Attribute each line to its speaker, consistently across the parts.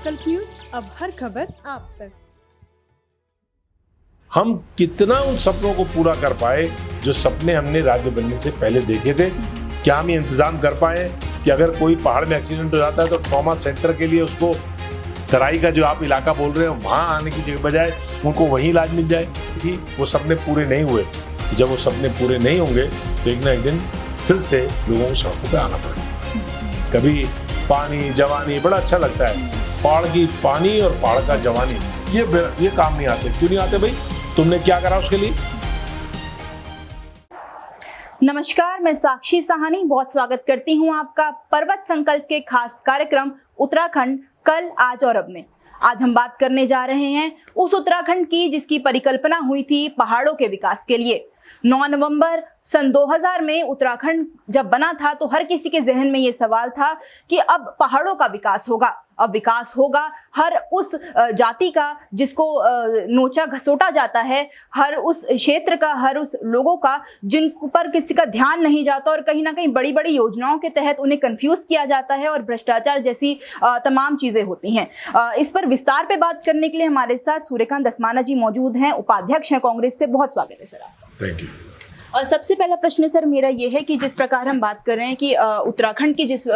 Speaker 1: संकल्प न्यूज, अब हर खबर आप तक।
Speaker 2: हम कितना उन सपनों को पूरा कर पाए जो सपने हमने राज्य बनने से पहले देखे थे। क्या हम ये इंतजाम कर पाए कि अगर कोई पहाड़ में एक्सीडेंट हो जाता है तो ट्रॉमा सेंटर के लिए उसको तराई का जो आप इलाका बोल रहे हैं वहां आने की जगह बजाय उनको वहीं इलाज मिल जाए। कि वो सपने पूरे नहीं हुए। जब वो सपने पूरे नहीं होंगे तो एक ना एक दिन फिर से लोगों को सड़कों पे आना पड़ेगा। कभी पानी जवानी बड़ा अच्छा लगता है, पहाड़ की पानी और पहाड़ का जवानी ये काम नहीं आते। क्यों नहीं आते भाई? तुमने क्या करा उसके लिए?
Speaker 3: नमस्कार, मैं साक्षी साहनी बहुत स्वागत करती हूं आपका पर्वत संकल्प के खास कार्यक्रम उत्तराखंड कल आज और अब में। आज हम बात करने जा रहे हैं उस उत्तराखंड की जिसकी परिकल्पना हुई थी पहाड़ों के विकास के लिए। 9 नवंबर सन 2000 में उत्तराखंड जब बना था तो हर किसी के जहन में ये सवाल था कि अब पहाड़ों का विकास होगा। अब विकास होगा हर उस जाति का जिसको नोचा घसोटा जाता है, हर उस क्षेत्र का, हर उस लोगों का जिन पर किसी का ध्यान नहीं जाता और कहीं ना कहीं बड़ी बड़ी योजनाओं के तहत उन्हें कंफ्यूज किया जाता है और भ्रष्टाचार जैसी तमाम चीजें होती हैं। इस पर विस्तार पे बात करने के लिए हमारे साथ सूर्यकांत दसमाना जी मौजूद हैं, उपाध्यक्ष हैं कांग्रेस से। बहुत स्वागत है सर आपका।
Speaker 2: Thank you.
Speaker 3: और सबसे पहला प्रश्न सर मेरा ये है कि जिस प्रकार हम बात कर रहे हैं कि उत्तराखंड की जिस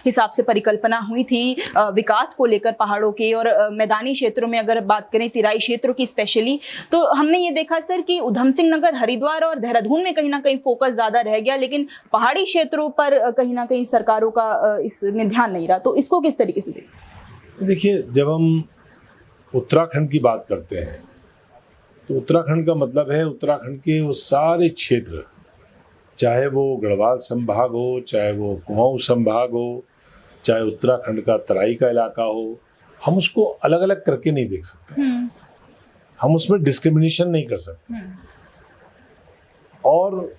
Speaker 3: हिसाब से परिकल्पना हुई थी विकास को लेकर पहाड़ों के और मैदानी क्षेत्रों में, अगर बात करें तिराई क्षेत्रों की स्पेशली, तो हमने ये देखा सर कि उधम सिंह नगर, हरिद्वार और देहरादून में कहीं ना कहीं फोकस ज्यादा रह गया, लेकिन पहाड़ी क्षेत्रों पर कहीं ना कहीं सरकारों का इसमें ध्यान नहीं रहा। तो इसको किस तरीके से
Speaker 2: देखिए, जब हम उत्तराखंड की बात करते हैं तो उत्तराखंड का मतलब है उत्तराखंड के वो सारे क्षेत्र, चाहे वो गढ़वाल संभाग हो, चाहे वो कुमाऊं संभाग हो, चाहे उत्तराखंड का तराई का इलाका हो, हम उसको अलग अलग करके नहीं देख सकते। हम उसमें डिस्क्रिमिनेशन नहीं कर सकते। और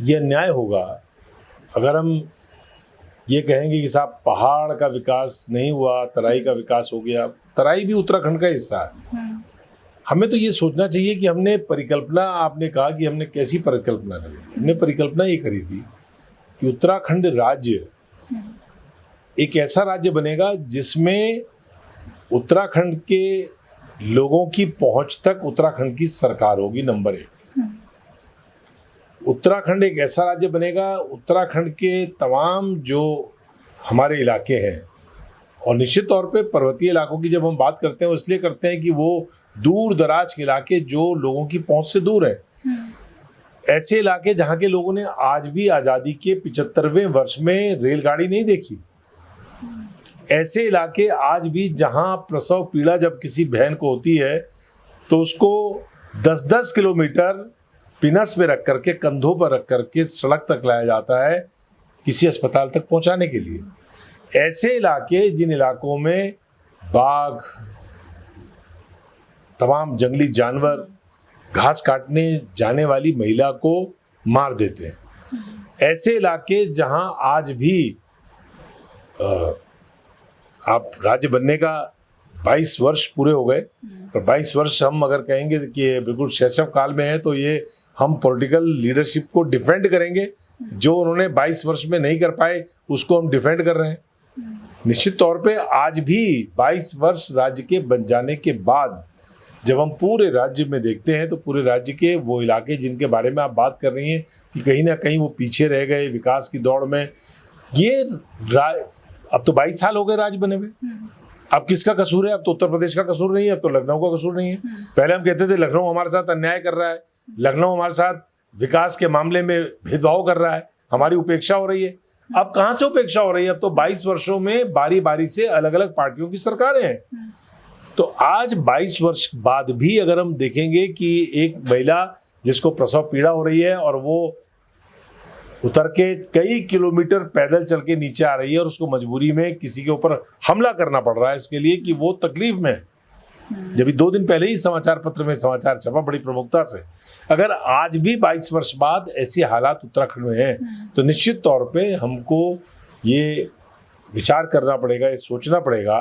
Speaker 2: ये अन्याय होगा अगर हम ये कहेंगे कि साहब पहाड़ का विकास नहीं हुआ, तराई का विकास हो गया। तराई भी उत्तराखंड का हिस्सा है। हमें तो ये सोचना चाहिए कि हमने परिकल्पना, आपने कहा कि हमने कैसी परिकल्पना करी थी। हमने परिकल्पना ये करी थी कि उत्तराखंड राज्य एक ऐसा राज्य बनेगा जिसमें उत्तराखंड के लोगों की पहुंच तक उत्तराखंड की सरकार होगी, नंबर 1। उत्तराखंड एक ऐसा राज्य बनेगा, उत्तराखंड के तमाम जो हमारे इलाके हैं, और निश्चित तौर पे पर्वतीय इलाकों की जब हम बात करते हैं इसलिए करते हैं कि वो दूर दराज के इलाके जो लोगों की पहुंच से दूर है, ऐसे इलाके जहां के लोगों ने आज भी आज़ादी के 75वें वर्ष में रेलगाड़ी नहीं देखी, ऐसे इलाके आज भी जहां प्रसव पीड़ा जब किसी बहन को होती है तो उसको 10-10 किलोमीटर पिनस में रख करके, कंधों पर रख करके सड़क तक लाया जाता है किसी अस्पताल तक पहुंचाने के लिए। ऐसे इलाके जिन इलाकों में बाघ, तमाम जंगली जानवर घास काटने जाने वाली महिला को मार देते हैं, ऐसे इलाके जहां आज भी आप राज्य बनने का 22 वर्ष पूरे हो गए, और 22 वर्ष हम अगर कहेंगे कि बिल्कुल शैशव काल में है तो ये हम पॉलिटिकल लीडरशिप को डिफेंड करेंगे। जो उन्होंने 22 वर्ष में नहीं कर पाए उसको हम डिफेंड कर रहे हैं। निश्चित तौर पे आज भी 22 वर्ष राज्य के बन जाने के बाद जब हम पूरे राज्य में देखते हैं तो पूरे राज्य के वो इलाके जिनके बारे में आप बात कर रही हैं कि कहीं ना कहीं वो पीछे रह गए विकास की दौड़ में, ये अब तो 22 साल हो गए राज्य बने हुए। अब किसका कसूर है? अब तो उत्तर प्रदेश का कसूर नहीं है, अब तो लखनऊ का कसूर नहीं है। पहले हम कहते थे लखनऊ हमारे साथ अन्याय कर रहा है, लखनऊ हमारे साथ विकास के मामले में भेदभाव कर रहा है, हमारी उपेक्षा हो रही है। अब कहाँ से उपेक्षा हो रही है? अब तो 22 वर्षों में बारी बारी से अलग अलग पार्टियों की सरकारें हैं। तो आज 22 वर्ष बाद भी अगर हम देखेंगे कि एक महिला जिसको प्रसव पीड़ा हो रही है और वो उतर के कई किलोमीटर पैदल चल के नीचे आ रही है और उसको मजबूरी में किसी के ऊपर हमला करना पड़ रहा है इसके लिए कि वो तकलीफ में है। जब 2 दिन पहले ही समाचार पत्र में समाचार छपा बड़ी प्रमुखता से, अगर आज भी 22 वर्ष बाद ऐसे हालात उत्तराखंड में हैं तो निश्चित तौर पे हमको ये विचार करना पड़ेगा, ये सोचना पड़ेगा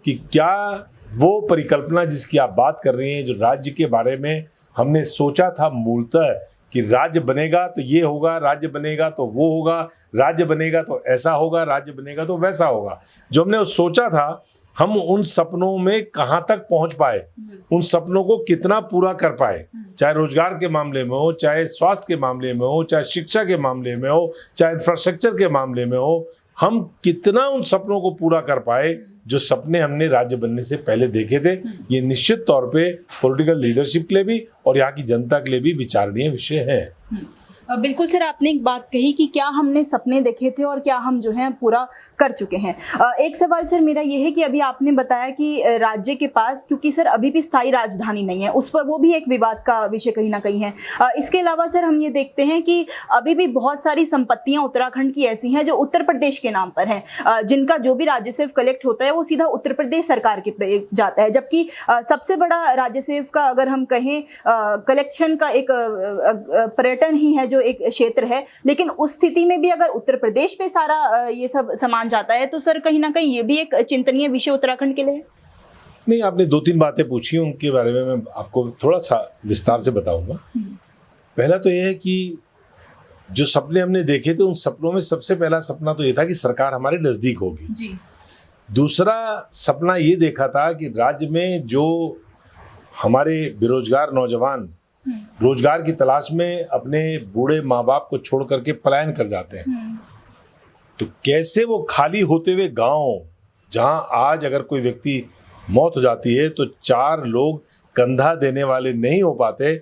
Speaker 2: कि क्या वो परिकल्पना जिसकी आप बात कर रही हैं, जो राज्य के बारे में हमने सोचा था मूलतः कि राज्य बनेगा तो ये होगा, राज्य बनेगा तो वो होगा, राज्य बनेगा तो ऐसा होगा, राज्य बनेगा तो वैसा होगा, जो हमने सोचा था हम उन सपनों में कहाँ तक पहुंच पाए, उन सपनों को कितना पूरा कर पाए, चाहे रोजगार के मामले में हो, चाहे स्वास्थ्य के मामले में हो, चाहे शिक्षा के मामले में हो, चाहे इंफ्रास्ट्रक्चर के मामले में हो, हम कितना उन सपनों को पूरा कर पाए जो सपने हमने राज्य बनने से पहले देखे थे। ये निश्चित तौर पे पॉलिटिकल लीडरशिप के लिए भी और यहाँ की जनता के लिए भी विचारणीय विषय है।
Speaker 3: बिल्कुल सर, आपने एक बात कही कि क्या हमने सपने देखे थे और क्या हम जो है पूरा कर चुके हैं। एक सवाल सर मेरा ये है कि अभी आपने बताया कि राज्य के पास, क्योंकि सर अभी भी स्थायी राजधानी नहीं है, उस पर वो भी एक विवाद का विषय कहीं ना कहीं है। इसके अलावा सर हम ये देखते हैं कि अभी भी बहुत सारी संपत्तियां उत्तराखंड की ऐसी हैं जो उत्तर प्रदेश के नाम पर हैं, जिनका जो भी राजस्व कलेक्ट होता है वो सीधा उत्तर प्रदेश सरकार के पे जाता है, जबकि सबसे बड़ा राजस्व का अगर हम कहें कलेक्शन का एक पर्यटन ही है जो एक क्षेत्र है, लेकिन उस स्थिति में भी अगर उत्तर प्रदेश पे सारा ये सब सामान जाता है तो सर कहीं ना कहीं ये भी एक चिंतनीय विषय उत्तराखंड के लिए।
Speaker 2: नहीं, आपने 2-3 बातें पूछी, उनके बारे में मैं आपको थोड़ा सा विस्तार से बताऊंगा। पहला तो यह है कि जो सपने हमने देखे थे उन सपनों में सबसे पहला सपना तो ये था कि सरकार हमारे नजदीक होगी
Speaker 3: जी।
Speaker 2: दूसरा सपना ये देखा था कि राज्य में जो हमारे बेरोजगार नौजवान रोजगार की तलाश में अपने बूढ़े माँ बाप को छोड़ करके पलायन कर जाते हैं, तो कैसे वो खाली होते हुए गांव, जहां आज अगर कोई व्यक्ति मौत हो जाती है तो 4 लोग कंधा देने वाले नहीं हो पाते,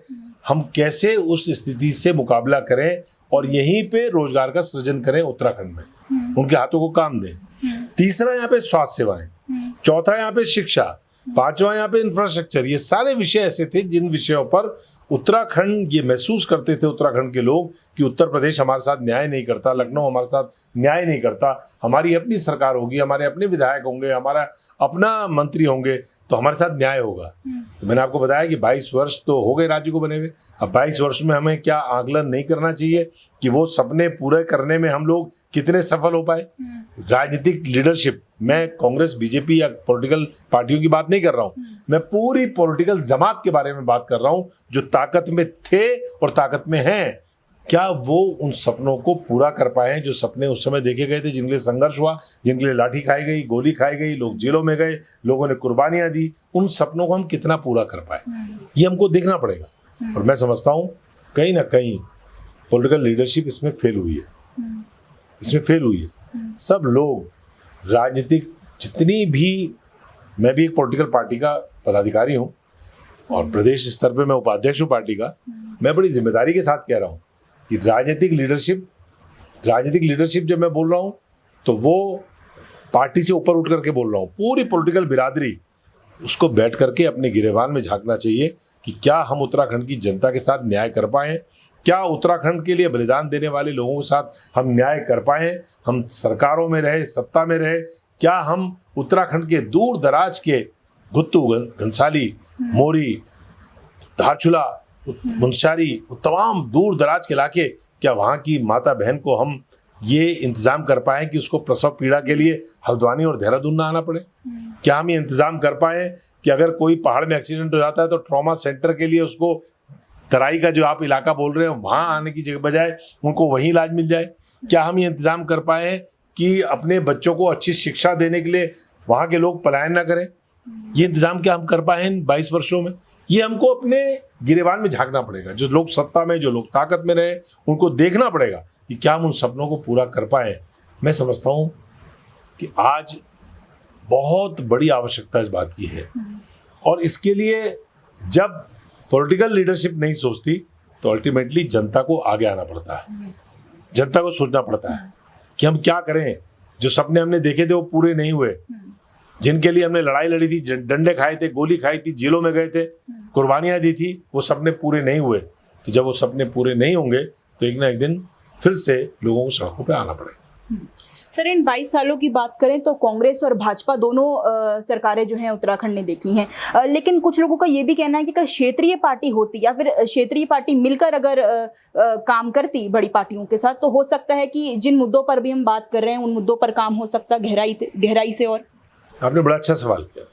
Speaker 2: हम कैसे उस स्थिति से मुकाबला करें और यहीं पे रोजगार का सृजन करें उत्तराखंड में, उनके हाथों को काम दें। तीसरा यहाँ पे स्वास्थ्य सेवाएं, चौथा यहाँ पे शिक्षा, पांचवा यहाँ पे इंफ्रास्ट्रक्चर। ये सारे विषय ऐसे थे जिन विषयों पर उत्तराखंड ये महसूस करते थे उत्तराखंड के लोग कि उत्तर प्रदेश हमारे साथ न्याय नहीं करता, लखनऊ हमारे साथ न्याय नहीं करता, हमारी अपनी सरकार होगी, हमारे अपने विधायक होंगे, हमारा अपना मंत्री होंगे तो हमारे साथ न्याय होगा। तो मैंने आपको बताया कि 22 वर्ष तो हो गए राज्य को बने हुए। अब 22 वर्ष में हमें क्या आकलन नहीं करना चाहिए कि वो सपने पूरे करने में हम लोग कितने सफल हो पाए। राजनीतिक लीडरशिप, मैं कांग्रेस बीजेपी या पॉलिटिकल पार्टियों की बात नहीं कर रहा हूँ, मैं पूरी पॉलिटिकल जमात के बारे में बात कर रहा हूँ जो ताकत में थे और ताकत में हैं। क्या वो उन सपनों को पूरा कर पाए हैं जो सपने उस समय देखे गए थे, जिनके लिए संघर्ष हुआ, जिनके लिए लाठी खाई गई, गोली खाई गई, लोग जेलों में गए, लोगों ने कुर्बानियां दी, उन सपनों को हम कितना पूरा कर पाए ये हमको देखना पड़ेगा। और मैं समझता हूँ कहीं ना कहीं पॉलिटिकल लीडरशिप इसमें फेल हुई है, इसमें फेल हुई है। सब लोग राजनीतिक जितनी भी, मैं भी एक पॉलिटिकल पार्टी का पदाधिकारी हूँ और प्रदेश स्तर पे मैं उपाध्यक्ष हूँ पार्टी का, मैं बड़ी जिम्मेदारी के साथ कह रहा हूँ कि राजनीतिक लीडरशिप जब मैं बोल रहा हूँ तो वो पार्टी से ऊपर उठ करके बोल रहा हूँ। पूरी पॉलिटिकल बिरादरी उसको बैठ करके अपने गिरेबान में झांकना चाहिए कि क्या हम उत्तराखंड की जनता के साथ न्याय कर पाए, क्या उत्तराखंड के लिए बलिदान देने वाले लोगों के साथ हम न्याय कर पाए। हम सरकारों में रहे, सत्ता में रहे, क्या हम उत्तराखंड के दूर दराज के गुत्तू, घनसाली, मोरी, धारचूला, मुंशियारी, तमाम दूर दराज के इलाके, क्या वहाँ की माता बहन को हम ये इंतज़ाम कर पाए कि उसको प्रसव पीड़ा के लिए हल्द्वानी और देहरादून ना आना पड़े? क्या हम ये इंतज़ाम कर पाए कि अगर कोई पहाड़ में एक्सीडेंट हो जाता है तो ट्रॉमा सेंटर के लिए उसको तराई का जो आप इलाका बोल रहे हो वहाँ आने की जगह बजाय उनको वहीं इलाज मिल जाए? क्या हम ये इंतज़ाम कर पाए कि अपने बच्चों को अच्छी शिक्षा देने के लिए वहाँ के लोग पलायन ना करें? ये इंतज़ाम क्या हम कर पाए इन 22 वर्षों में? ये हमको अपने गिरेबान में झांकना पड़ेगा। जो लोग सत्ता में, जो लोग ताकत में रहे, उनको देखना पड़ेगा कि क्या हम उन सपनों को पूरा कर पाए। मैं समझता हूँ कि आज बहुत बड़ी आवश्यकता इस बात की है और इसके लिए जब पॉलिटिकल लीडरशिप नहीं सोचती तो अल्टीमेटली जनता को आगे आना पड़ता है, जनता को सोचना पड़ता है कि हम क्या करें। जो सपने हमने देखे थे वो पूरे नहीं हुए, जिनके लिए हमने लड़ाई लड़ी थी, डंडे खाए थे, गोली खाई थी, जेलों में गए थे, कुर्बानियां दी थी, वो सपने पूरे नहीं हुए। तो जब वो सपने पूरे नहीं होंगे तो एक ना एक दिन फिर से लोगों को सड़कों पे आना पड़ेगा।
Speaker 3: सर, इन 22 सालों की बात करें तो कांग्रेस और भाजपा दोनों सरकारें जो हैं उत्तराखंड ने देखी हैं, लेकिन कुछ लोगों का ये भी कहना है कि अगर क्षेत्रीय पार्टी होती या फिर क्षेत्रीय पार्टी मिलकर अगर काम करती बड़ी पार्टियों के साथ तो हो सकता है कि जिन मुद्दों पर भी हम बात कर रहे हैं उन मुद्दों पर काम हो सकता गहराई से। और
Speaker 2: आपने बड़ा अच्छा सवाल किया।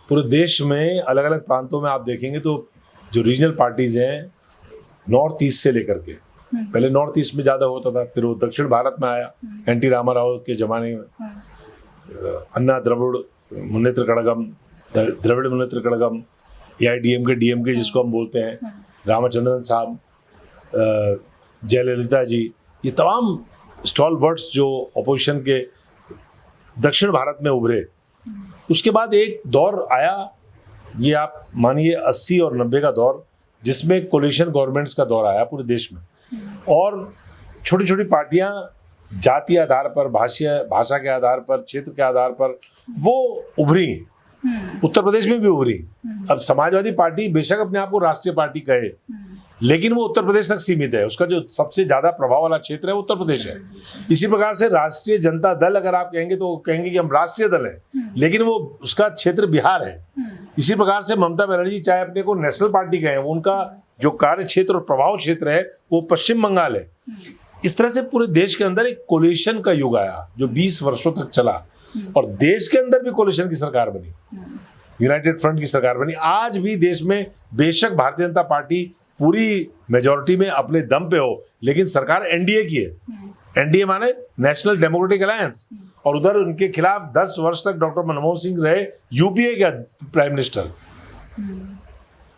Speaker 2: पूरे देश में अलग अलग प्रांतों में आप देखेंगे तो जो रीजनल पार्टीज हैं नॉर्थ ईस्ट से लेकर के, पहले नॉर्थ ईस्ट में ज़्यादा होता था, फिर वो दक्षिण भारत में आया, एनटी रामाराव के ज़माने में अन्ना द्रविड़ मुनेत्र कड़गम, द्रविड़ मुनेत्र कड़गम, AIDMK DMK जिसको हम बोलते हैं, रामचंद्रन साहब, जयललिता जी, ये तमाम स्टॉलवर्ड्स जो अपोजिशन के दक्षिण भारत में उभरे। उसके बाद एक दौर आया, ये आप मानिए 80 और 90 का दौर, जिसमें कोलिशन गवर्नमेंट्स का दौर आया पूरे देश में, और छोटी छोटी पार्टियां जातीय आधार पर, भाषा के आधार पर, क्षेत्र के आधार पर वो उभरी। उत्तर प्रदेश में भी उभरी। अब समाजवादी पार्टी बेशक अपने आप को राष्ट्रीय पार्टी कहे, लेकिन वो उत्तर प्रदेश तक सीमित है। उसका जो सबसे ज्यादा प्रभाव वाला क्षेत्र है वो उत्तर प्रदेश है। इसी प्रकार से राष्ट्रीय जनता दल अगर आप कहेंगे तो कहेंगे कि हम राष्ट्रीय दल है, लेकिन वो उसका क्षेत्र बिहार है। इसी प्रकार से ममता बनर्जी चाहे अपने को नेशनल पार्टी कहें, उनका जो कार्य क्षेत्र और प्रभाव क्षेत्र है वो पश्चिम बंगाल है। इस तरह से पूरे देश के अंदर एक कोलिशन का युग आया जो 20 वर्षों तक चला, और देश के अंदर भी कोलिशन की सरकार बनी, यूनाइटेड फ्रंट की सरकार बनी। आज भी देश में बेशक भारतीय जनता पार्टी पूरी मेजॉरिटी में अपने दम पे हो, लेकिन सरकार एनडीए की है। एनडीए माने नेशनल डेमोक्रेटिक अलायंस, और उधर उनके खिलाफ 10 वर्ष तक डॉक्टर मनमोहन सिंह रहे यूपीए का प्राइम मिनिस्टर,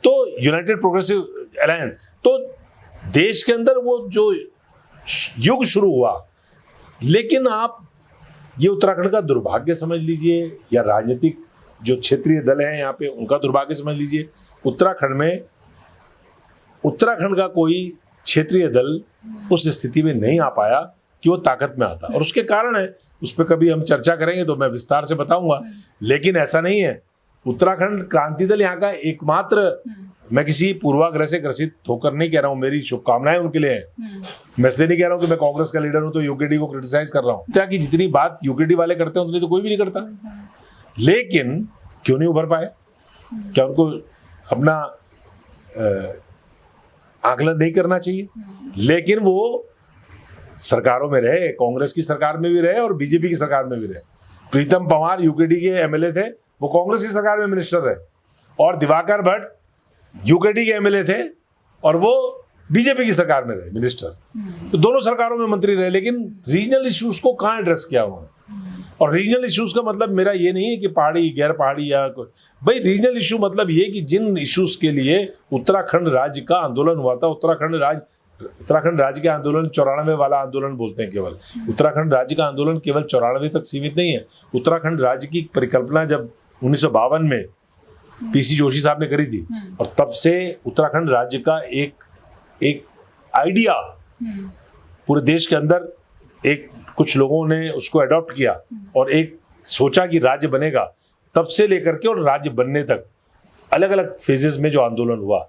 Speaker 2: तो यूनाइटेड प्रोग्रेसिव अलायंस। तो देश के अंदर वो जो युग शुरू हुआ, लेकिन आप ये उत्तराखंड का दुर्भाग्य समझ लीजिए या राजनीतिक जो क्षेत्रीय दल हैं यहाँ पे उनका दुर्भाग्य समझ लीजिए। उत्तराखंड का कोई क्षेत्रीय दल उस स्थिति में नहीं आ पाया कि वो ताकत में आता, और उसके कारण है, उस पर कभी हम चर्चा करेंगे तो मैं विस्तार से बताऊंगा। लेकिन ऐसा नहीं है। उत्तराखंड क्रांति दल यहाँ का एकमात्र, मैं किसी पूर्वाग्रह से ग्रसित होकर नहीं कह रहा हूँ, मेरी शुभकामनाएं उनके लिए हैं। मैं इसलिए नहीं कह रहा हूँ कि मैं कांग्रेस का लीडर हूँ तो यूकेडी को क्रिटिसाइज कर रहा हूँ, ताकि जितनी बात यूकेडी वाले करते हैं उतनी तो कोई भी नहीं करता। लेकिन क्यों नहीं उभर पाए? क्या उनको अपना आकलन नहीं करना चाहिए? लेकिन वो सरकारों में रहे, कांग्रेस की सरकार में भी रहे और बीजेपी की सरकार में भी रहे। प्रीतम पंवार यूकेडी के एमएलए थे, वो कांग्रेस की सरकार में मिनिस्टर रहे, और दिवाकर भट्ट यूकेडी के एमएलए थे और वो बीजेपी की सरकार में रहे मिनिस्टर। तो दोनों सरकारों में मंत्री रहे, लेकिन रीजनल इश्यूज को कहाँ एड्रेस किया उन्होंने? और रीजनल इश्यूज का मतलब मेरा ये नहीं है कि पहाड़ी गैर पहाड़ी या भाई, रीजनल इशू मतलब ये कि जिन इश्यूज के लिए उत्तराखंड राज्य का आंदोलन हुआ था, उत्तराखंड राज्य के आंदोलन 94 वाला आंदोलन बोलते हैं केवल। उत्तराखंड राज्य का आंदोलन केवल 94 तक सीमित नहीं है। उत्तराखंड राज्य की परिकल्पना जब 1952 में पीसी जोशी साहब ने करी थी, और तब से उत्तराखंड राज्य का एक आइडिया पूरे देश के अंदर एक कुछ लोगों ने उसको अडॉप्ट किया और एक सोचा कि राज्य बनेगा। तब से लेकर के और राज्य बनने तक अलग अलग फेजेस में जो आंदोलन हुआ,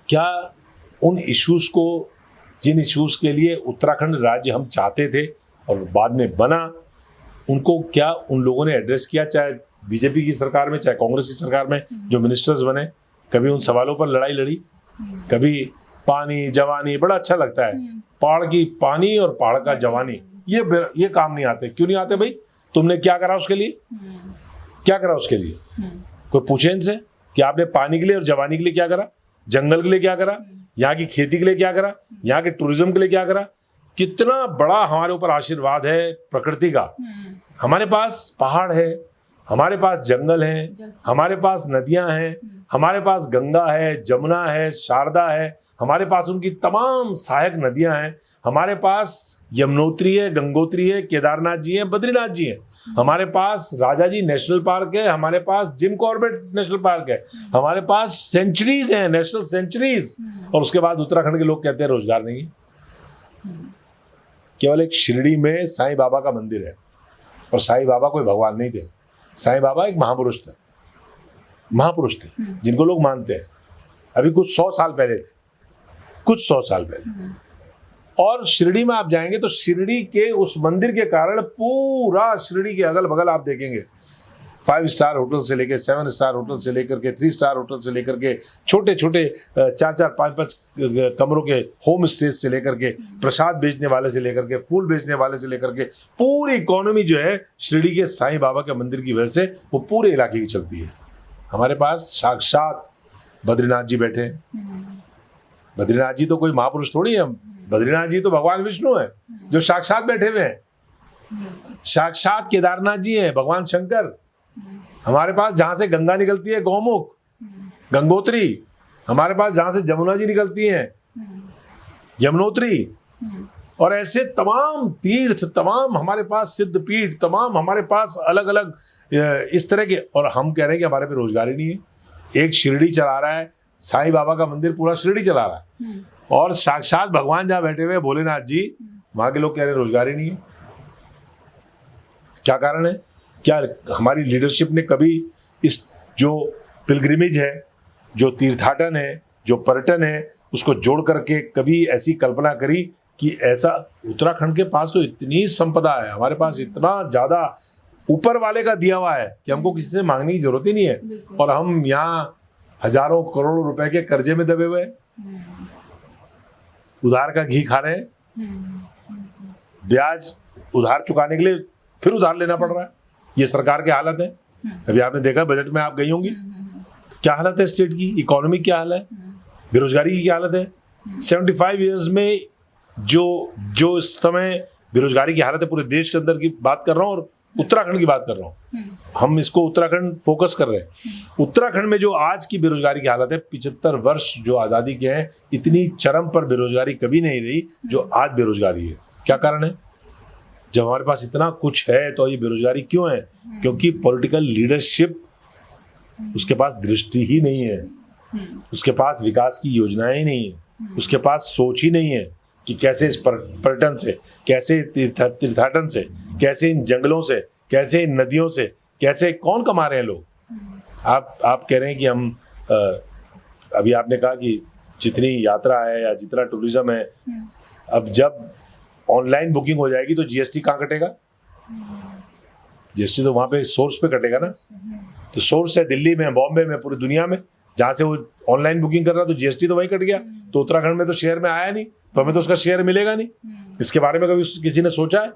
Speaker 2: क्या उन इश्यूज को, जिन इश्यूज के लिए उत्तराखंड राज्य हम चाहते थे और बाद में बना, उनको क्या उन लोगों ने एड्रेस किया? चाहे बीजेपी की सरकार में, चाहे कांग्रेस की सरकार में जो मिनिस्टर्स बने, कभी उन सवालों पर लड़ाई लड़ी? कभी पानी जवानी, बड़ा अच्छा लगता है, पहाड़ की पानी और पहाड़ का जवानी, ये काम नहीं आते। क्यों नहीं आते भाई? तुमने क्या करा उसके लिए? क्या करा उसके लिए? कोई पूछे इनसे कि आपने पानी के लिए और जवानी के लिए क्या करा? जंगल के लिए क्या करा? यहाँ की खेती के लिए क्या करा? यहाँ के टूरिज्म के लिए क्या करा? कितना बड़ा हमारे ऊपर आशीर्वाद है प्रकृति का। हमारे पास पहाड़ है, हमारे पास जंगल है, हमारे पास नदियां हैं, हमारे पास गंगा है, जमुना है, शारदा है, हमारे पास उनकी तमाम सहायक नदियां हैं, हमारे पास यमुनोत्री है, गंगोत्री है, केदारनाथ जी है, बद्रीनाथ जी है, हमारे पास राजाजी नेशनल पार्क है, हमारे पास जिम कॉर्बेट नेशनल पार्क है, हमारे पास सेंचुरीज हैं, नेशनल सेंचुरीज। और उसके बाद उत्तराखंड के लोग कहते हैं रोजगार नहीं है। केवल एक शिरडी में साईं बाबा का मंदिर है, और साईं बाबा कोई भगवान नहीं थे। साईं बाबा एक महापुरुष थे, जिनको लोग मानते हैं। अभी कुछ 100 साल पहले थे, कुछ 100 साल पहले। और शिरडी में आप जाएंगे तो शिरडी के उस मंदिर के कारण पूरा शिरडी के अगल बगल आप देखेंगे 5 स्टार होटल से लेकर 7 स्टार होटल से लेकर के 3 स्टार होटल से लेकर के छोटे छोटे 4-4, 5-5 कमरों के होम स्टेज से लेकर के प्रसाद बेचने वाले से लेकर के फूल बेचने वाले से लेकर के पूरी इकोनॉमी जो है शिरडी के साईं बाबा के मंदिर की वजह से वो पूरे इलाके की चलती है। हमारे पास साक्षात बद्रीनाथ जी बैठे हैं। बद्रीनाथ जी तो कोई महापुरुष थोड़ी है, बद्रीनाथ जी तो भगवान विष्णु है जो साक्षात बैठे हुए हैं। साक्षात केदारनाथ जी हैं, भगवान शंकर। हमारे पास जहां से गंगा निकलती है गौमुख, गंगोत्री, हमारे पास जहां से जमुना जी निकलती हैं, यमुनोत्री, और ऐसे तमाम तीर्थ, तमाम हमारे पास सिद्धपीठ, तमाम हमारे पास अलग अलग इस तरह के। और हम कह रहे हैं कि हमारे पे रोजगार ही नहीं है। एक शिरडी चला रहा है, साईं बाबा का मंदिर पूरा शिरडी चला रहा है, और साक्षात भगवान जहाँ बैठे हुए भोलेनाथ जी, वहां के लोग कह रहे हैं रोजगार ही नहीं है। क्या कारण है? क्या हमारी लीडरशिप ने कभी इस जो पिलग्रिमेज है, जो तीर्थाटन है, जो पर्यटन है, उसको जोड़ करके कभी ऐसी कल्पना करी कि ऐसा? उत्तराखंड के पास तो इतनी संपदा है, हमारे पास इतना ज्यादा ऊपर वाले का दिया हुआ है कि हमको किसी से मांगने की जरूरत ही नहीं है, और हम यहाँ हजारों करोड़ों रुपए के कर्जे में दबे हुए हैं, उधार का घी खा रहे हैं, ब्याज उधार चुकाने के लिए फिर उधार लेना पड़ रहा है। ये सरकार की हालत है। अभी आपने देखा बजट में आप गई होंगी, क्या हालत है स्टेट की, इकोनॉमी क्या हाल है, बेरोजगारी की क्या हालत है। 75 ईयर्स में जो इस समय बेरोजगारी की हालत है पूरे देश के अंदर की बात कर रहा हूँ, और उत्तराखंड की बात कर रहा हूँ। हम इसको उत्तराखंड फोकस कर रहे हैं। उत्तराखंड में जो आज की बेरोजगारी की हालत है, 75 वर्ष जो आज़ादी के हैं, इतनी चरम पर बेरोजगारी कभी नहीं रही जो आज बेरोजगारी है। क्या कारण है? जब हमारे पास इतना कुछ है तो ये बेरोजगारी क्यों है? क्योंकि पॉलिटिकल लीडरशिप, उसके पास दृष्टि ही नहीं है, उसके पास विकास की योजनाएं ही नहीं है, उसके पास सोच ही नहीं है कि कैसे इस पर्यटन से, कैसे तीर्थाटन से, कैसे इन जंगलों से, कैसे इन नदियों से, कैसे कौन कमा रहे हैं लोग। आप कह रहे हैं कि हम अभी आपने कहा कि जितनी यात्रा है या जितना टूरिज्म है, अब जब ऑनलाइन बुकिंग हो जाएगी तो जीएसटी कहाँ कटेगा? जीएसटी तो वहाँ पे सोर्स पे कटेगा ना। तो सोर्स है दिल्ली में, बॉम्बे में, पूरी दुनिया में, जहाँ से वो ऑनलाइन बुकिंग कर रहा तो जीएसटी तो वहीं कट गया। तो उत्तराखंड में तो शेयर में आया नहीं, तो हमें तो उसका शेयर मिलेगा नहीं। इसके बारे में कभी किसी ने सोचा है?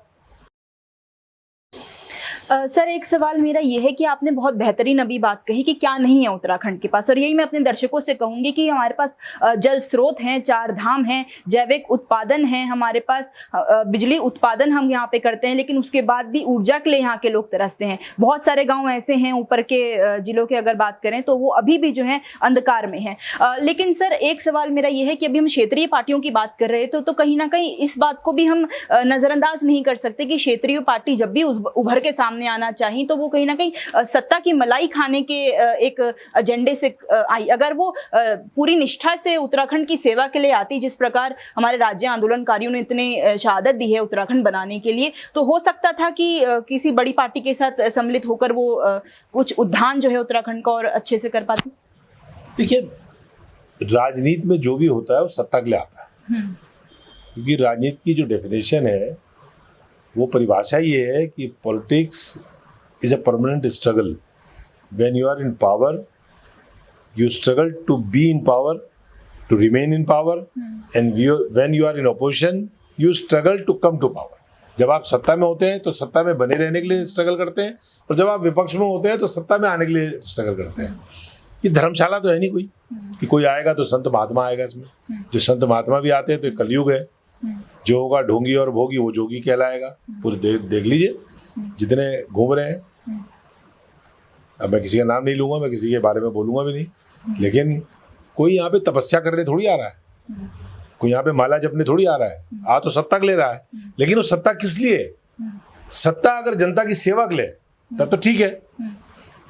Speaker 3: सर, एक सवाल मेरा ये है कि आपने बहुत बेहतरीन अभी बात कही कि क्या नहीं है उत्तराखंड के पास, और यही मैं अपने दर्शकों से कहूंगी कि हमारे पास जल स्रोत हैं, 4 धाम हैं, जैविक उत्पादन है, हमारे पास बिजली उत्पादन हम यहाँ पे करते हैं, लेकिन उसके बाद भी ऊर्जा के लिए यहाँ के लोग तरसते हैं। बहुत सारे गाँव ऐसे हैं ऊपर के जिलों की अगर बात करें तो वो अभी भी जो है अंधकार में है। लेकिन सर, एक सवाल मेरा ये है कि अभी हम क्षेत्रीय पार्टियों की बात कर रहे थे, तो कहीं ना कहीं इस बात को भी हम नजरअंदाज नहीं कर सकते कि क्षेत्रीय पार्टी जब भी उभर के सामने आना चाहिए तो वो कहीं ना कहीं सत्ता की मलाई खाने के एक एजेंडे से आई। अगर वो पूरी निष्ठा से उत्तराखंड की सेवा के लिए आती, जिस प्रकार हमारे राज्य आंदोलनकारियों ने इतने शहादत दी है उत्तराखंड बनाने के लिए, तो हो सकता था कि किसी बड़ी पार्टी के साथ सम्मिलित होकर वो कुछ उद्यान जो है उत्तराखंड का और अच्छे से कर पाती।
Speaker 2: देखिए, राजनीति में जो भी होता है वो सत्ता के लिए आता है, क्योंकि राजनीति की जो डेफिनेशन है वो परिभाषा ये है कि politics is a permanent struggle. When you are in power, you struggle to be in power, to remain in power, and when you are in opposition, you struggle to come to power. जब आप सत्ता में होते हैं तो सत्ता में बने रहने के लिए स्ट्रगल करते हैं, और जब आप विपक्ष में होते हैं तो सत्ता में आने के लिए स्ट्रगल करते हैं। ये धर्मशाला तो है नहीं कोई कि कोई आएगा तो संत महात्मा आएगा। इसमें जो संत महात्मा भी आते हैं तो कलयुग है। जो होगा ढोंगी और भोगी वो जोगी कहलाएगा। पूरे देख लीजिए जितने घूम रहे हैं। अब मैं किसी का नाम नहीं लूंगा, मैं किसी के बारे में बोलूंगा भी नहीं, लेकिन कोई यहाँ पे तपस्या करने थोड़ी आ रहा है, कोई यहाँ पे माला जपने थोड़ी आ रहा है। आ तो सत्ता के ले रहा है, लेकिन वो सत्ता किस लिए? सत्ता अगर जनता की सेवा के लिए तब तो ठीक है,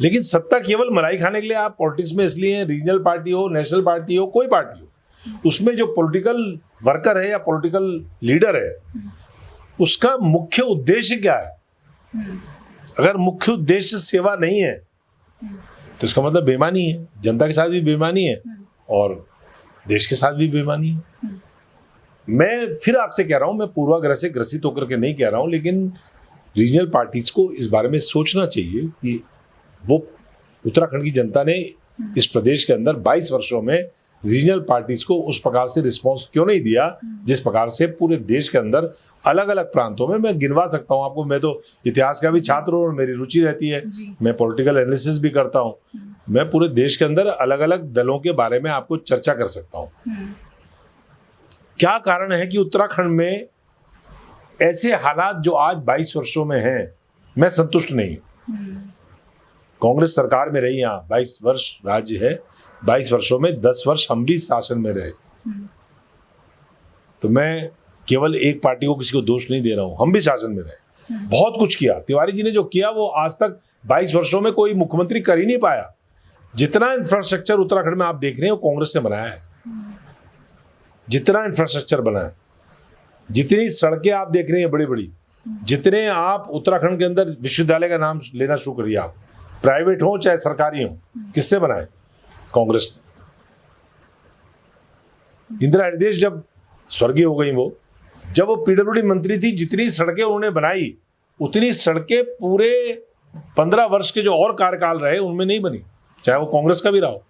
Speaker 2: लेकिन सत्ता केवल मलाई खाने के लिए आप पॉलिटिक्स में इसलिए, रीजनल पार्टी हो, नेशनल पार्टी हो, कोई पार्टी हो, उसमें जो पॉलिटिकल वर्कर है या पॉलिटिकल लीडर है उसका मुख्य उद्देश्य क्या है? अगर मुख्य उद्देश्य सेवा नहीं है तो इसका मतलब बेईमानी है। जनता के साथ भी बेईमानी है और देश के साथ भी बेईमानी है। मैं फिर आपसे कह रहा हूं, मैं पूर्वाग्रह से ग्रसित होकर के नहीं कह रहा हूं, लेकिन रीजनल पार्टीज को इस बारे में सोचना चाहिए कि वो उत्तराखंड की जनता ने इस प्रदेश के अंदर 22 वर्षों में रीजनल पार्टीज को उस प्रकार से रिस्पांस क्यों नहीं दिया जिस प्रकार से पूरे देश के अंदर अलग अलग प्रांतों में। मैं गिनवा सकता हूं आपको, मैं तो इतिहास का भी छात्र हूं और मेरी रुचि रहती है, मैं पॉलिटिकल एनालिसिस भी करता हूं। मैं पूरे देश के अंदर अलग अलग दलों के बारे में आपको चर्चा कर सकता हूं। क्या कारण है कि उत्तराखंड में ऐसे हालात जो आज 22 वर्षों में हैं, मैं संतुष्ट नहीं हूं। कांग्रेस सरकार में रही, यहाँ 22 वर्ष राज्य है, 22 वर्षों में 10 वर्ष हम भी शासन में रहे। तो मैं केवल एक पार्टी को, किसी को दोष नहीं दे रहा हूं, हम भी शासन में रहे, बहुत कुछ किया। तिवारी जी ने जो किया वो आज तक 22 वर्षों में कोई मुख्यमंत्री कर ही नहीं पाया। जितना इंफ्रास्ट्रक्चर उत्तराखंड में आप देख रहे हो कांग्रेस ने बनाया है, जितना इंफ्रास्ट्रक्चर बना है, जितनी सड़कें आप देख रहे हैं बड़ी बड़ी, जितने आप उत्तराखंड के अंदर विश्वविद्यालय का नाम लेना शुरू करिए, आप प्राइवेट हो चाहे सरकारी हो, किसने बनाए? कांग्रेस ने। इंदिरा हृदयेश जब स्वर्गीय हो गई, वो जब वो पीडब्ल्यूडी मंत्री थी, जितनी सड़कें उन्होंने बनाई उतनी सड़कें पूरे 15 वर्ष के जो और कार्यकाल रहे उनमें नहीं बनी, चाहे वो कांग्रेस का भी रहा हो।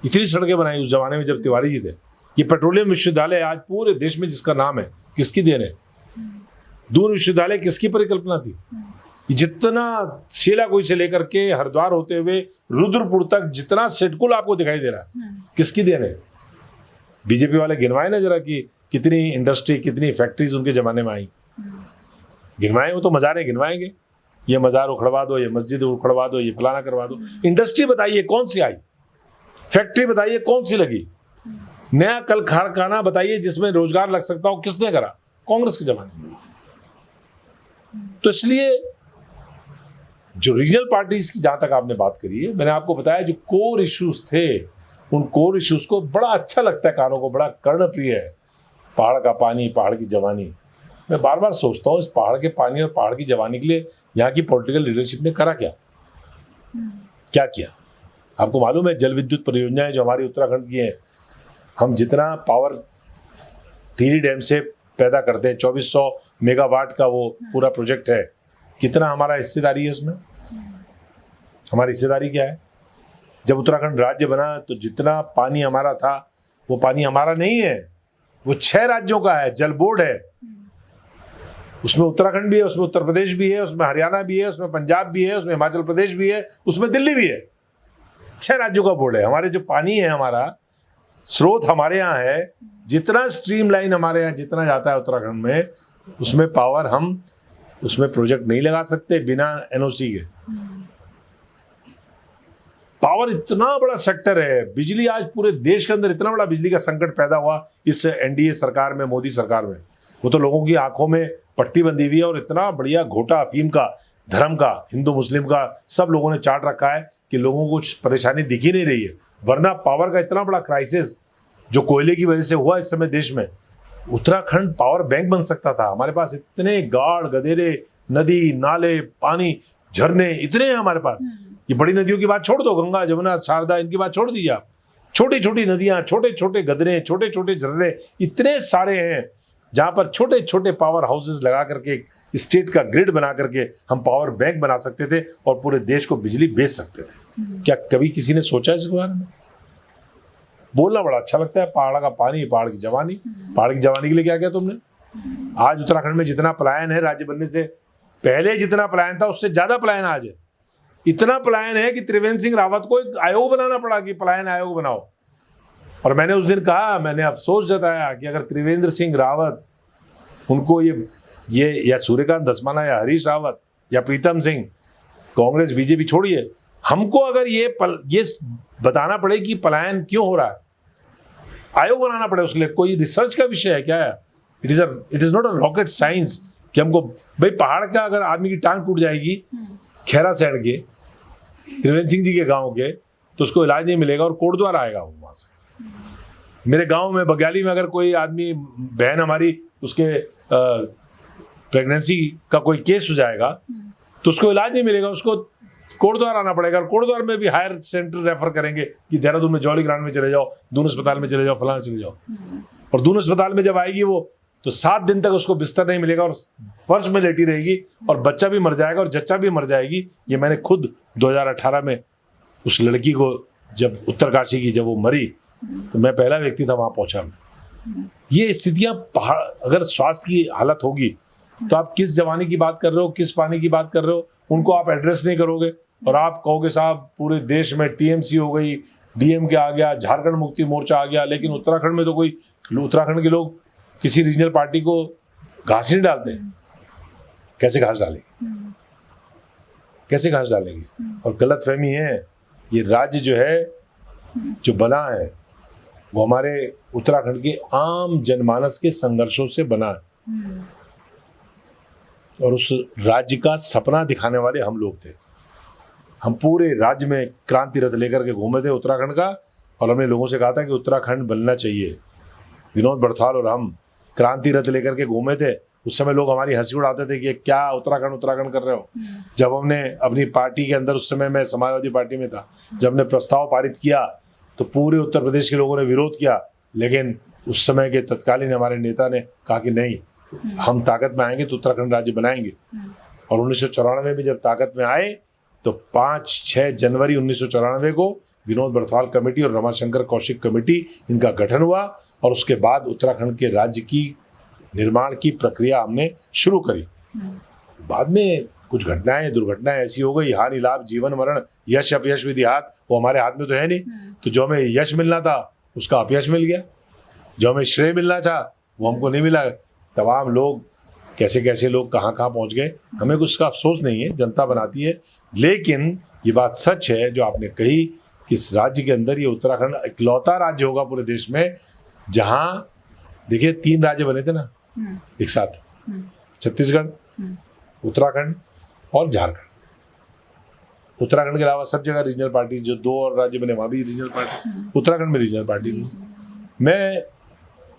Speaker 2: इतनी सड़कें बनाई उस जमाने में जब तिवारी जी थे। ये पेट्रोलियम विश्वविद्यालय आज पूरे देश में जिसका नाम है, किसकी देन है? दून विश्वविद्यालय किसकी परिकल्पना थी? जितना शीलाकुई से लेकर के हरिद्वार होते हुए रुद्रपुर तक जितना सिडकुल आपको दिखाई दे रहा है, किसकी देन है? बीजेपी वाले गिनवाए ना जरा कि कितनी इंडस्ट्री, कितनी फैक्ट्रीज उनके जमाने में आई। गिनवाए, वो तो मज़ारें गिनवाएंगे, ये मज़ार उखड़वा दो, ये मस्जिद उखड़वा दो, ये फलाना करवा दो। इंडस्ट्री बताइए कौन सी आई, फैक्ट्री बताइए कौन सी लगी, नया कल कारखाना बताइए जिसमें रोजगार लग सकता हो, किसने करा? कांग्रेस के जमाने में। तो इसलिए जो रीजनल पार्टीज की जहां तक आपने बात करी है, मैंने आपको बताया जो कोर इश्यूज थे, उन कोर इश्यूज को बड़ा अच्छा लगता है, कानों को बड़ा कर्णप्रिय है। पहाड़ का पानी, पहाड़ की जवानी। मैं बार बार सोचता हूँ इस पहाड़ के पानी और पहाड़ की जवानी के लिए यहाँ की पॉलिटिकल लीडरशिप ने करा क्या? क्या किया? आपको मालूम है जल विद्युत परियोजनाएं जो हमारी उत्तराखंड की हैं, हम जितना पावर टिहरी डैम से पैदा करते हैं, 2400 मेगावाट का वो पूरा प्रोजेक्ट है, कितना हमारा हिस्सेदारी है उसमें? हमारी हिस्सेदारी क्या है? जब उत्तराखंड राज्य बना तो जितना पानी हमारा था वो पानी हमारा नहीं है, वो 6 राज्यों का है, जल बोर्ड है। उसमें उत्तराखंड भी है, उसमें उत्तर प्रदेश भी है, उसमें हरियाणा भी है, उसमें पंजाब भी है, उसमें हिमाचल प्रदेश भी है, उसमें दिल्ली भी है। 6 राज्यों का बोर्ड है। हमारे जो पानी है, हमारा स्रोत हमारे यहाँ है, जितना स्ट्रीमलाइन हमारे यहाँ जितना जाता है उत्तराखंड में, उसमें पावर हम उसमें प्रोजेक्ट नहीं लगा सकते बिना एनओसी के। पावर इतना बड़ा सेक्टर है, बिजली आज पूरे देश के अंदर इतना बड़ा बिजली का संकट पैदा हुआ इस एनडीए सरकार में, मोदी सरकार में। वो तो लोगों की आंखों में पट्टी बंधी हुई है और इतना बढ़िया घोटा अफीम का, धर्म का, हिंदू मुस्लिम का, सब लोगों ने चाट रखा है कि लोगों को कुछ परेशानी दिख ही नहीं रही है। वरना पावर का इतना बड़ा क्राइसिस जो कोयले की वजह से हुआ इस समय देश में, उत्तराखंड पावर बैंक बन सकता था। हमारे पास इतने गाड़ गदेरे, नदी नाले, पानी, झरने इतने हैं हमारे पास। ये बड़ी नदियों की बात छोड़ दो, गंगा, जमुना, शारदा, इनकी बात छोड़ दीजिए आप। छोटी छोटी नदियां, छोटे छोटे गदरे, छोटे छोटे झरने इतने सारे हैं जहां पर छोटे छोटे पावर हाउसेस लगा करके स्टेट का ग्रिड बना करके हम पावर बैंक बना सकते थे और पूरे देश को बिजली बेच सकते थे। क्या कभी किसी ने सोचा इसके बारे में? बोलना बड़ा अच्छा लगता है, पहाड़ का पानी, पहाड़ की जवानी। पहाड़ की जवानी के लिए क्या किया तुमने? आज उत्तराखंड में जितना पलायन है राज्य बनने से पहले, जितना पलायन था उससे ज्यादा पलायन आज है। इतना पलायन है कि त्रिवेंद्र सिंह रावत को एक आयोग बनाना पड़ा कि पलायन आयोग बनाओ। और मैंने उस दिन कहा, मैंने अफसोस जताया कि अगर त्रिवेंद्र सिंह रावत उनको ये या सूर्यकांत धस्माना या हरीश रावत या प्रीतम सिंह, कांग्रेस बीजेपी छोड़िए, हमको अगर ये बताना पड़े कि पलायन क्यों हो रहा है, आयोग बनाना पड़े उसके लिए, कोई रिसर्च का विषय है क्या है? It is not a rocket science कि हमको भाई पहाड़ का अगर आदमी की टांग टूट जाएगी खैरा सैंड के, त्रिवेंद्र सिंह जी के गांव के, तो उसको इलाज नहीं मिलेगा और कोटद्वार आएगा वो वहां से। मेरे गांव में बग्याली में अगर कोई आदमी, बहन हमारी, उसके प्रेगनेंसी का कोई केस हो जाएगा तो उसको इलाज नहीं मिलेगा, उसको कोटद्वार आना पड़ेगा। और कोटद्वार में भी हायर सेंटर रेफर करेंगे कि देहरादून में जौली ग्रांट में चले जाओ, दून अस्पताल में चले जाओ, फलाना चले जाओ। और दून अस्पताल में जब आएगी वो तो 7 दिन तक उसको बिस्तर नहीं मिलेगा और फर्श में लेटी रहेगी और बच्चा भी मर जाएगा और जच्चा भी मर जाएगी। ये मैंने खुद 2018 में उस लड़की को, जब उत्तरकाशी की, जब वो मरी तो मैं पहला व्यक्ति था वहां पहुंचा। ये स्थितियां, अगर स्वास्थ्य की हालत होगी तो आप किस जवानी की बात कर रहे हो, किस पानी की बात कर रहे हो, उनको आप एड्रेस नहीं करोगे और आप कहोगे साहब पूरे देश में टीएमसी हो गई, डीएमके आ गया, झारखंड मुक्ति मोर्चा आ गया, लेकिन उत्तराखंड में तो कोई, उत्तराखंड के लोग किसी रीजनल पार्टी को घास नहीं डालते, कैसे घास डालेंगे, कैसे घास डालेंगे। और गलत फहमी है, ये राज्य जो है जो बना है वो हमारे उत्तराखंड के आम जनमानस के संघर्षों से बना है, और उस राज्य का सपना दिखाने वाले हम लोग थे। हम पूरे राज्य में क्रांति रथ लेकर के घूमे थे उत्तराखंड का, और हमने लोगों से कहा था कि उत्तराखंड बनना चाहिए। विनोद बड़थाल और हम क्रांति रथ लेकर के घूमे थे। उस समय लोग हमारी हंसी उड़ाते थे कि क्या उत्तराखंड उत्तराखंड कर रहे हो। जब हमने अपनी पार्टी के अंदर, उस समय मैं समाजवादी पार्टी में था, जब हमने प्रस्ताव पारित किया तो पूरे उत्तर प्रदेश के लोगों ने विरोध किया, लेकिन उस समय के तत्कालीन हमारे नेता ने कहा कि नहीं, हम ताकत में आएंगे तो उत्तराखंड राज्य बनाएंगे। और 1994 में जब ताकत में आए तो 5-6 जनवरी 1994 को विनोद बड़थाल कमेटी और रमाशंकर कौशिक कमेटी, इनका गठन हुआ, और उसके बाद उत्तराखंड के राज्य की निर्माण की प्रक्रिया हमने शुरू करी। बाद में कुछ घटनाएं, दुर्घटनाएं ऐसी हो गई, हानि लाभ, जीवन मरण, यश अपयश विधि हाथ, वो हमारे हाथ में तो है नहीं। तो जो हमें यश मिलना था उसका अपयश मिल गया, जो हमें श्रेय मिलना था वो हमको नहीं मिला। तमाम लोग, कैसे कैसे लोग कहाँ कहाँ पहुँच गए, हमें कुछ का अफसोस नहीं है, जनता बनाती है। लेकिन ये बात सच है जो आपने कही कि इस राज्य के अंदर ये उत्तराखंड इकलौता राज्य होगा पूरे देश में जहाँ, देखिए 3 राज्य बने थे ना एक साथ, छत्तीसगढ़, उत्तराखंड और झारखंड। उत्तराखंड के अलावा सब जगह रीजनल पार्टी, जो 2 और राज्य बने वहाँ भी रीजनल पार्टी, उत्तराखंड में रीजनल पार्टी नहीं। मैं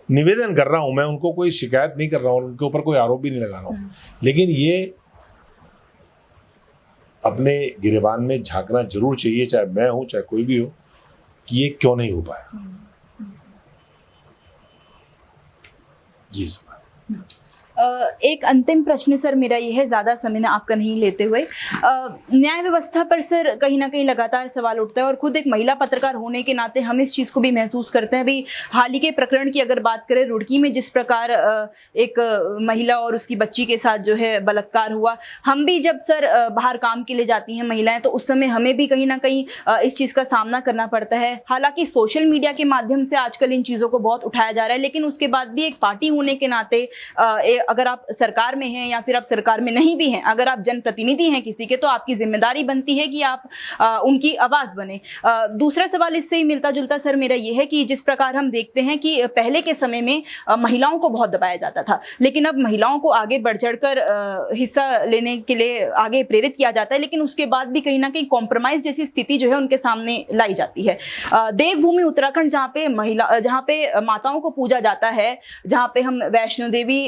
Speaker 2: निवेदन कर रहा हूँ, मैं उनको कोई शिकायत नहीं कर रहा हूँ, उनके ऊपर कोई आरोप भी नहीं लगा रहा हूँ, लेकिन ये अपने गिरेबान में झांकना जरूर चाहिए, चाहे मैं हूँ चाहे कोई भी हो, कि ये क्यों नहीं हो पाया। ये सब
Speaker 3: एक अंतिम प्रश्न सर मेरा ये है, ज़्यादा समय आपका नहीं लेते हुए, न्याय व्यवस्था पर सर कहीं ना कहीं लगातार सवाल उठता है, और खुद एक महिला पत्रकार होने के नाते हम इस चीज़ को भी महसूस करते हैं। अभी हाल ही के प्रकरण की अगर बात करें, रुड़की में जिस प्रकार एक महिला और उसकी बच्ची के साथ जो है बलात्कार हुआ, हम भी जब सर बाहर काम के लिए जाती हैं महिलाएं, तो उस समय हमें भी कहीं ना कहीं इस चीज़ का सामना करना पड़ता है। हालांकि सोशल मीडिया के माध्यम से आजकल इन चीज़ों को बहुत उठाया जा रहा है, लेकिन उसके बाद भी एक पार्टी होने के नाते अगर आप सरकार में हैं या फिर आप सरकार में नहीं भी हैं, अगर आप जनप्रतिनिधि हैं किसी के, तो आपकी जिम्मेदारी बनती है कि आप उनकी आवाज़ बने। दूसरा सवाल इससे ही मिलता जुलता सर मेरा ये है कि जिस प्रकार हम देखते हैं कि पहले के समय में महिलाओं को बहुत दबाया जाता था, लेकिन अब महिलाओं को आगे बढ़ चढ़कर हिस्सा लेने के लिए आगे प्रेरित किया जाता है, लेकिन उसके बाद भी कहीं ना कहीं कॉम्प्रोमाइज जैसी स्थिति जो है उनके सामने लाई जाती है। देवभूमि उत्तराखंड, जहाँ पे माताओं को पूजा जाता है, जहाँ पे हम वैष्णो देवी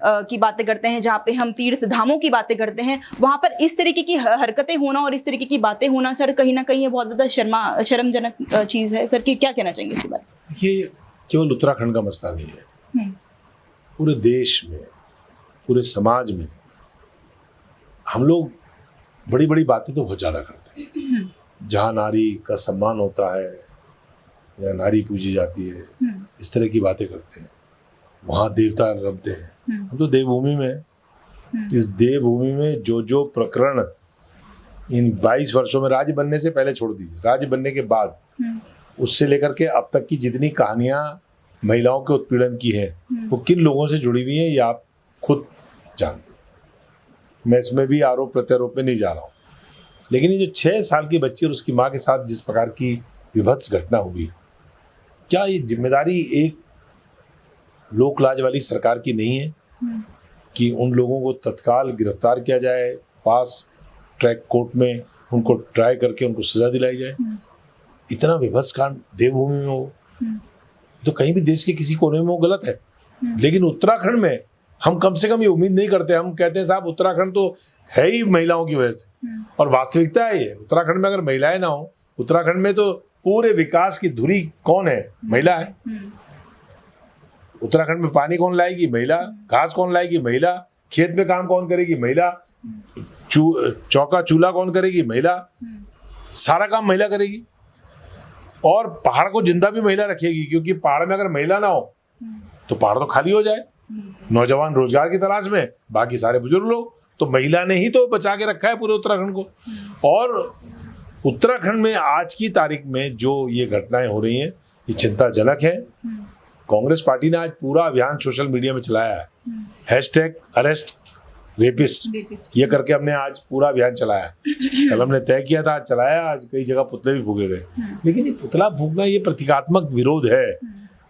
Speaker 3: की बातें करते हैं, जहाँ पे हम तीर्थ धामों की बातें करते हैं, वहाँ पर इस तरीके की हरकतें होना और इस तरीके की बातें होना सर कहीं ना कहीं ये बहुत ज़्यादा शर्मजनक चीज़ है। सर की क्या कहना चाहेंगे इसके बारे में?
Speaker 2: ये केवल उत्तराखंड का मसला नहीं है, पूरे देश में, पूरे समाज में हम लोग बड़ी बड़ी बातें तो बहुत ज़्यादा करते हैं। जहाँ नारी का सम्मान होता है या नारी पूजी जाती है, इस तरह की बातें करते हैं, वहाँ देवता रमते हैं। हम तो देवभूमि में, इस देवभूमि में जो प्रकरण इन 22 वर्षों में, राज्य बनने से पहले छोड़ दीजिए, राज्य बनने के बाद, उससे लेकर के अब तक की जितनी कहानियां महिलाओं के उत्पीड़न की है, वो किन लोगों से जुड़ी हुई है ये आप खुद जानते हैं। मैं इसमें भी आरोप प्रत्यारोप में नहीं जा रहा हूँ, लेकिन ये जो 6 साल की बच्ची और उसकी माँ के साथ जिस प्रकार की विभत्स घटना हुई, क्या ये जिम्मेदारी एक लोक लाज वाली सरकार की नहीं है कि उन लोगों को तत्काल गिरफ्तार किया जाए, फास्ट ट्रैक कोर्ट में उनको ट्राई करके उनको सजा दिलाई जाए? इतना विभत्स कांड देवभूमि में हो तो कहीं भी देश के किसी कोने में वो गलत है, लेकिन उत्तराखंड में हम कम से कम ये उम्मीद नहीं करते। हम कहते हैं साहब उत्तराखंड तो है ही महिलाओं की वजह से, और वास्तविकता है ये, उत्तराखंड में अगर महिलाएं ना हो, उत्तराखंड में तो पूरे विकास की धुरी कौन है? महिला है। उत्तराखंड में पानी कौन लाएगी? महिला। घास कौन लाएगी? महिला। खेत में काम कौन करेगी? महिला। चौका चूल्हा कौन करेगी? महिला। सारा काम महिला करेगी, और पहाड़ को जिंदा भी महिला रखेगी, क्योंकि पहाड़ में अगर महिला ना हो तो पहाड़ तो खाली हो जाए, नौजवान रोजगार की तलाश में, बाकी सारे बुजुर्ग लोग। तो महिला ने ही तो बचा के रखा है पूरे उत्तराखंड को। और उत्तराखंड में आज की तारीख में जो ये घटनाएं हो रही हैं, ये चिंताजनक है। कांग्रेस पार्टी ने आज पूरा अभियान सोशल मीडिया में चलाया है, हैशटैग अरेस्ट रेपिस्ट, ये करके हमने आज पूरा अभियान चलाया। कल हमने तय किया था, आज चलाया, आज कई जगह पुतले भी फूके गए। लेकिन ये पुतला फूकना ये प्रतीकात्मक विरोध है।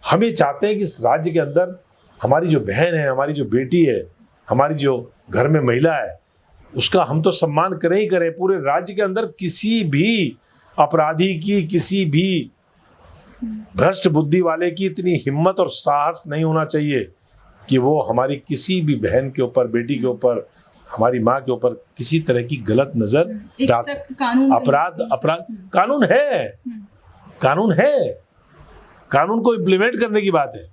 Speaker 2: हम ये चाहते हैं कि इस राज्य के अंदर हमारी जो बहन है, हमारी जो बेटी है, हमारी जो घर में महिला है, उसका हम तो सम्मान करें ही करें। पूरे राज्य के अंदर किसी भी अपराधी की, किसी भी भ्रष्ट बुद्धि वाले की इतनी हिम्मत और साहस नहीं होना चाहिए कि वो हमारी किसी भी बहन के ऊपर, बेटी के ऊपर, हमारी माँ के ऊपर किसी तरह की गलत नजर डाल सके। अपराध कानून है, कानून को इम्प्लीमेंट करने की बात है।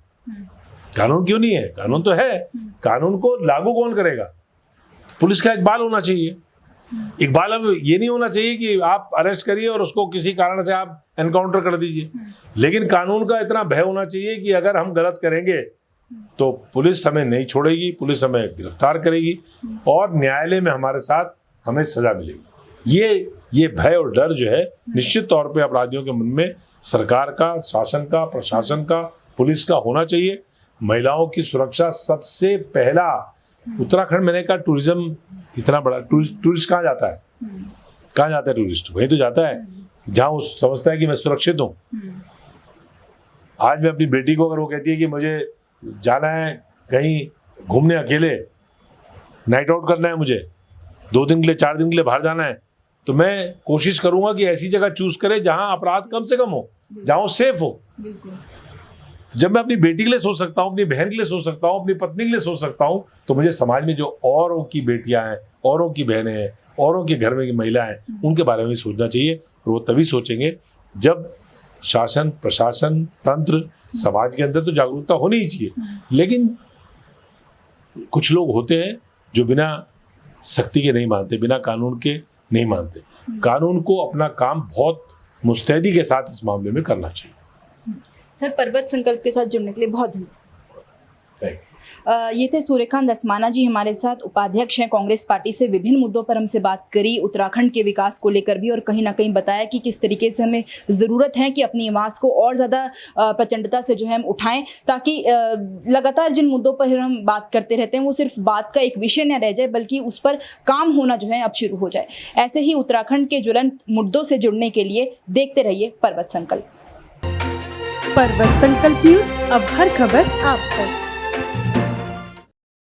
Speaker 2: कानून क्यों नहीं है? कानून तो है, कानून को लागू कौन करेगा? पुलिस का इकबाल होना चाहिए। इकबाल अब ये नहीं होना चाहिए कि आप अरेस्ट करिए और उसको किसी कारण से आप एनकाउंटर कर दीजिए, लेकिन कानून का इतना भय होना चाहिए कि अगर हम गलत करेंगे तो पुलिस हमें नहीं छोड़ेगी, पुलिस हमें गिरफ्तार करेगी और न्यायालय में हमारे साथ हमें सजा मिलेगी। ये भय और डर जो है निश्चित तौर पे अपराधियों के मन में सरकार का, शासन का, प्रशासन का, पुलिस का होना चाहिए। महिलाओं की सुरक्षा सबसे पहला। उत्तराखंड मैंने कहा टूरिज्म इतना बड़ा, टूरिस्ट कहाँ जाता है? कहाँ जाता है टूरिस्ट? वहीं तो जाता है जहाँ वो समझता है कि मैं सुरक्षित हूँ। आज मैं अपनी बेटी को, अगर वो कहती है कि मुझे जाना है कहीं घूमने अकेले, नाइट आउट करना है, मुझे 2 दिन के लिए, 4 दिन के लिए बाहर जाना है, तो मैं कोशिश करूंगा कि ऐसी जगह चूज करे जहां अपराध कम से कम हो, जहां वो सेफ हो। जब मैं अपनी बेटी के लिए सोच सकता हूँ, अपनी बहन के लिए सोच सकता हूँ, अपनी पत्नी के लिए सोच सकता हूँ, तो मुझे समाज में जो औरों की बेटियां हैं, औरों की बहनें हैं, औरों के घर में की महिला हैं, उनके बारे में भी सोचना चाहिए। और वो तभी सोचेंगे जब शासन, प्रशासन, तंत्र, समाज के अंदर तो जागरूकता होनी ही चाहिए। लेकिन कुछ लोग होते हैं जो बिना सख्ती के नहीं मानते, बिना कानून के नहीं मानते। कानून को अपना काम बहुत मुस्तैदी के साथ इस मामले में करना चाहिए।
Speaker 3: सर, पर्वत संकल्प के साथ जुड़ने के लिए बहुत धन्यवाद। ये थे सूर्यकांत धस्माना जी हमारे साथ, उपाध्यक्ष हैं कांग्रेस पार्टी से। विभिन्न मुद्दों पर हमसे बात करी, उत्तराखंड के विकास को लेकर भी, और कहीं ना कहीं बताया कि किस तरीके से हमें ज़रूरत है कि अपनी आवाज़ को और ज़्यादा प्रचंडता से जो है हम उठाएं, ताकि लगातार जिन मुद्दों पर हम बात करते रहते हैं वो सिर्फ बात का एक विषय न रह जाए, बल्कि उस पर काम होना जो है अब शुरू हो जाए। ऐसे ही उत्तराखंड के ज्वलंत मुद्दों से जुड़ने के लिए देखते रहिए पर्वत संकल्प।
Speaker 1: पर्वत संकल्प न्यूज, अब हर खबर आप तक।